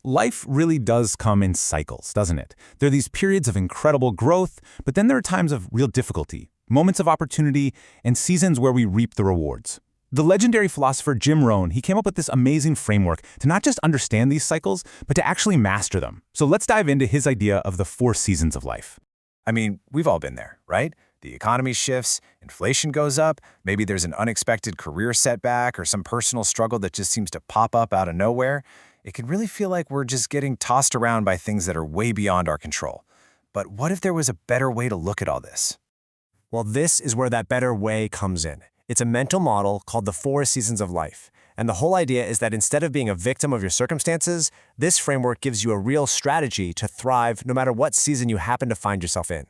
Life really does come in cycles, doesn't it? There are these periods of incredible growth, but then there are times of real difficulty, moments of opportunity, and seasons where we reap the rewards. The legendary philosopher Jim Rohn, he came up with this amazing framework to not just understand these cycles, but to actually master them. So let's dive into his idea of the 4 seasons of life. I mean, we've all been there, right? The economy shifts, inflation goes up, maybe there's an unexpected career setback or some personal struggle that just seems to pop up out of nowhere. It can really feel like we're just getting tossed around by things that are way beyond our control. But what if there was a better way to look at all this? Well, this is where that better way comes in. It's a mental model called the 4 seasons of life. And the whole idea is that instead of being a victim of your circumstances, this framework gives you a real strategy to thrive no matter what season you happen to find yourself in.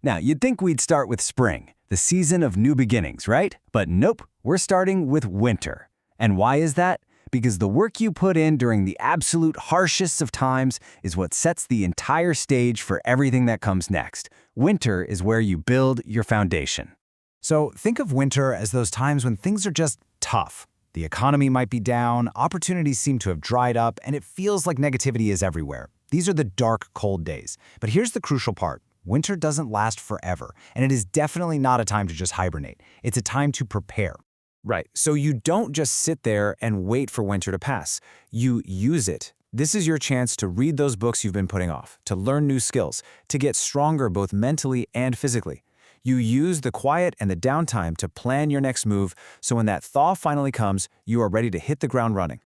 Now, you'd think we'd start with spring, the season of new beginnings, right? But nope, we're starting with winter. And why is that? Because the work you put in during the absolute harshest of times is what sets the entire stage for everything that comes next. Winter is where you build your foundation. So think of winter as those times when things are just tough. The economy might be down, opportunities seem to have dried up, and it feels like negativity is everywhere. These are the dark, cold days. But here's the crucial part. Winter doesn't last forever, and it is definitely not a time to just hibernate. It's a time to prepare. Right, so you don't just sit there and wait for winter to pass. You use it. This is your chance to read those books you've been putting off, to learn new skills, to get stronger both mentally and physically. You use the quiet and the downtime to plan your next move, so when that thaw finally comes, you are ready to hit the ground running.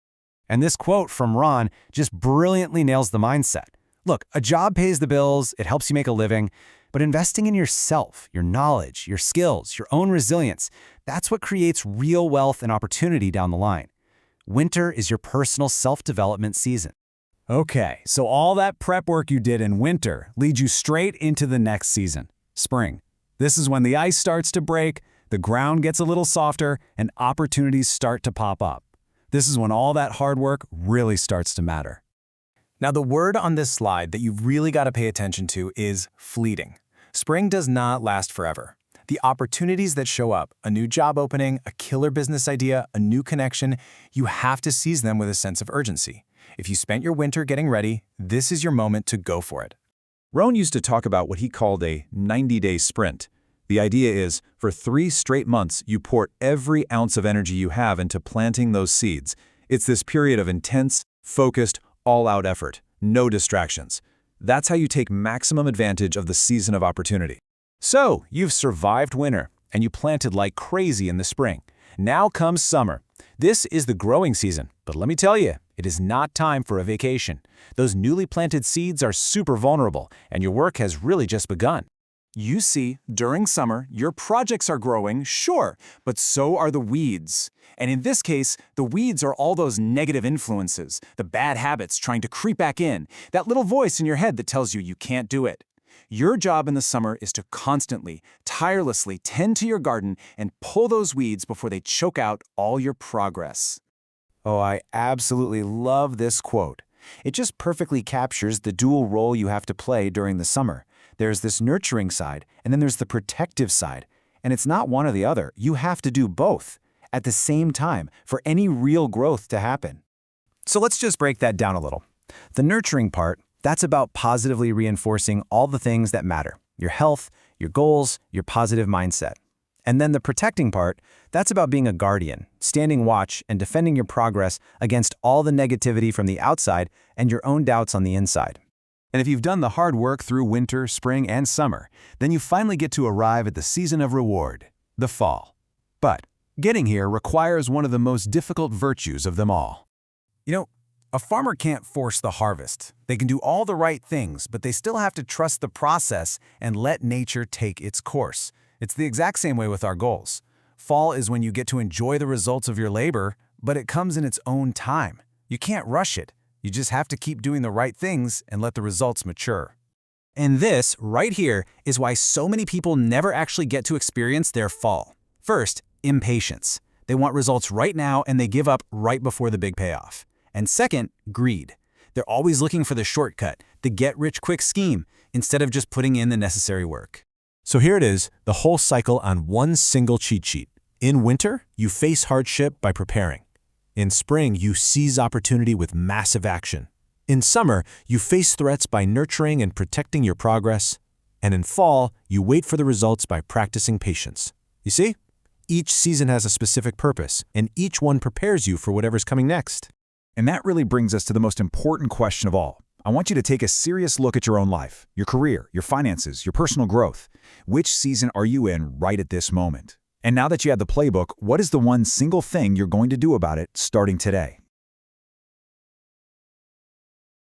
And this quote from Ron just brilliantly nails the mindset. Look, a job pays the bills, it helps you make a living, but investing in yourself, your knowledge, your skills, your own resilience, that's what creates real wealth and opportunity down the line. Winter is your personal self-development season. Okay, so all that prep work you did in winter leads you straight into the next season, spring. This is when the ice starts to break, the ground gets a little softer, and opportunities start to pop up. This is when all that hard work really starts to matter. Now, the word on this slide that you've really got to pay attention to is fleeting. Spring does not last forever. The opportunities that show up, a new job opening, a killer business idea, a new connection, you have to seize them with a sense of urgency. If you spent your winter getting ready, this is your moment to go for it. Rohn used to talk about what he called a 90-day sprint. The idea is, for 3 straight months, you pour every ounce of energy you have into planting those seeds. It's this period of intense, focused, all-out effort, no distractions. That's how you take maximum advantage of the season of opportunity. So, you've survived winter, and you planted like crazy in the spring. Now comes summer. This is the growing season, but let me tell you, it is not time for a vacation. Those newly planted seeds are super vulnerable, and your work has really just begun. You see, during summer, your projects are growing, sure, but so are the weeds. And in this case, the weeds are all those negative influences, the bad habits trying to creep back in, that little voice in your head that tells you can't do it. Your job in the summer is to constantly, tirelessly tend to your garden and pull those weeds before they choke out all your progress. Oh, I absolutely love this quote. It just perfectly captures the dual role you have to play during the summer. There's this nurturing side, and then there's the protective side. And it's not one or the other. You have to do both at the same time for any real growth to happen. So let's just break that down a little. The nurturing part, that's about positively reinforcing all the things that matter: your health, your goals, your positive mindset. And then the protecting part, that's about being a guardian, standing watch and defending your progress against all the negativity from the outside and your own doubts on the inside. And if you've done the hard work through winter, spring, and summer, then you finally get to arrive at the season of reward, the fall. But getting here requires one of the most difficult virtues of them all. A farmer can't force the harvest. They can do all the right things, but they still have to trust the process and let nature take its course. It's the exact same way with our goals. Fall is when you get to enjoy the results of your labor, but it comes in its own time. You can't rush it. You just have to keep doing the right things and let the results mature. And this, right here, is why so many people never actually get to experience their fall. First, impatience. They want results right now and they give up right before the big payoff. And second, greed. They're always looking for the shortcut, the get-rich-quick scheme, instead of just putting in the necessary work. So here it is, the whole cycle on one single cheat sheet. In winter, you face hardship by preparing. In spring, you seize opportunity with massive action. In summer, you face threats by nurturing and protecting your progress, and in fall, you wait for the results by practicing patience. You see? Each season has a specific purpose, and each one prepares you for whatever's coming next. And that really brings us to the most important question of all. I want you to take a serious look at your own life, your career, your finances, your personal growth. Which season are you in right at this moment? And now that you have the playbook, what is the one single thing you're going to do about it starting today?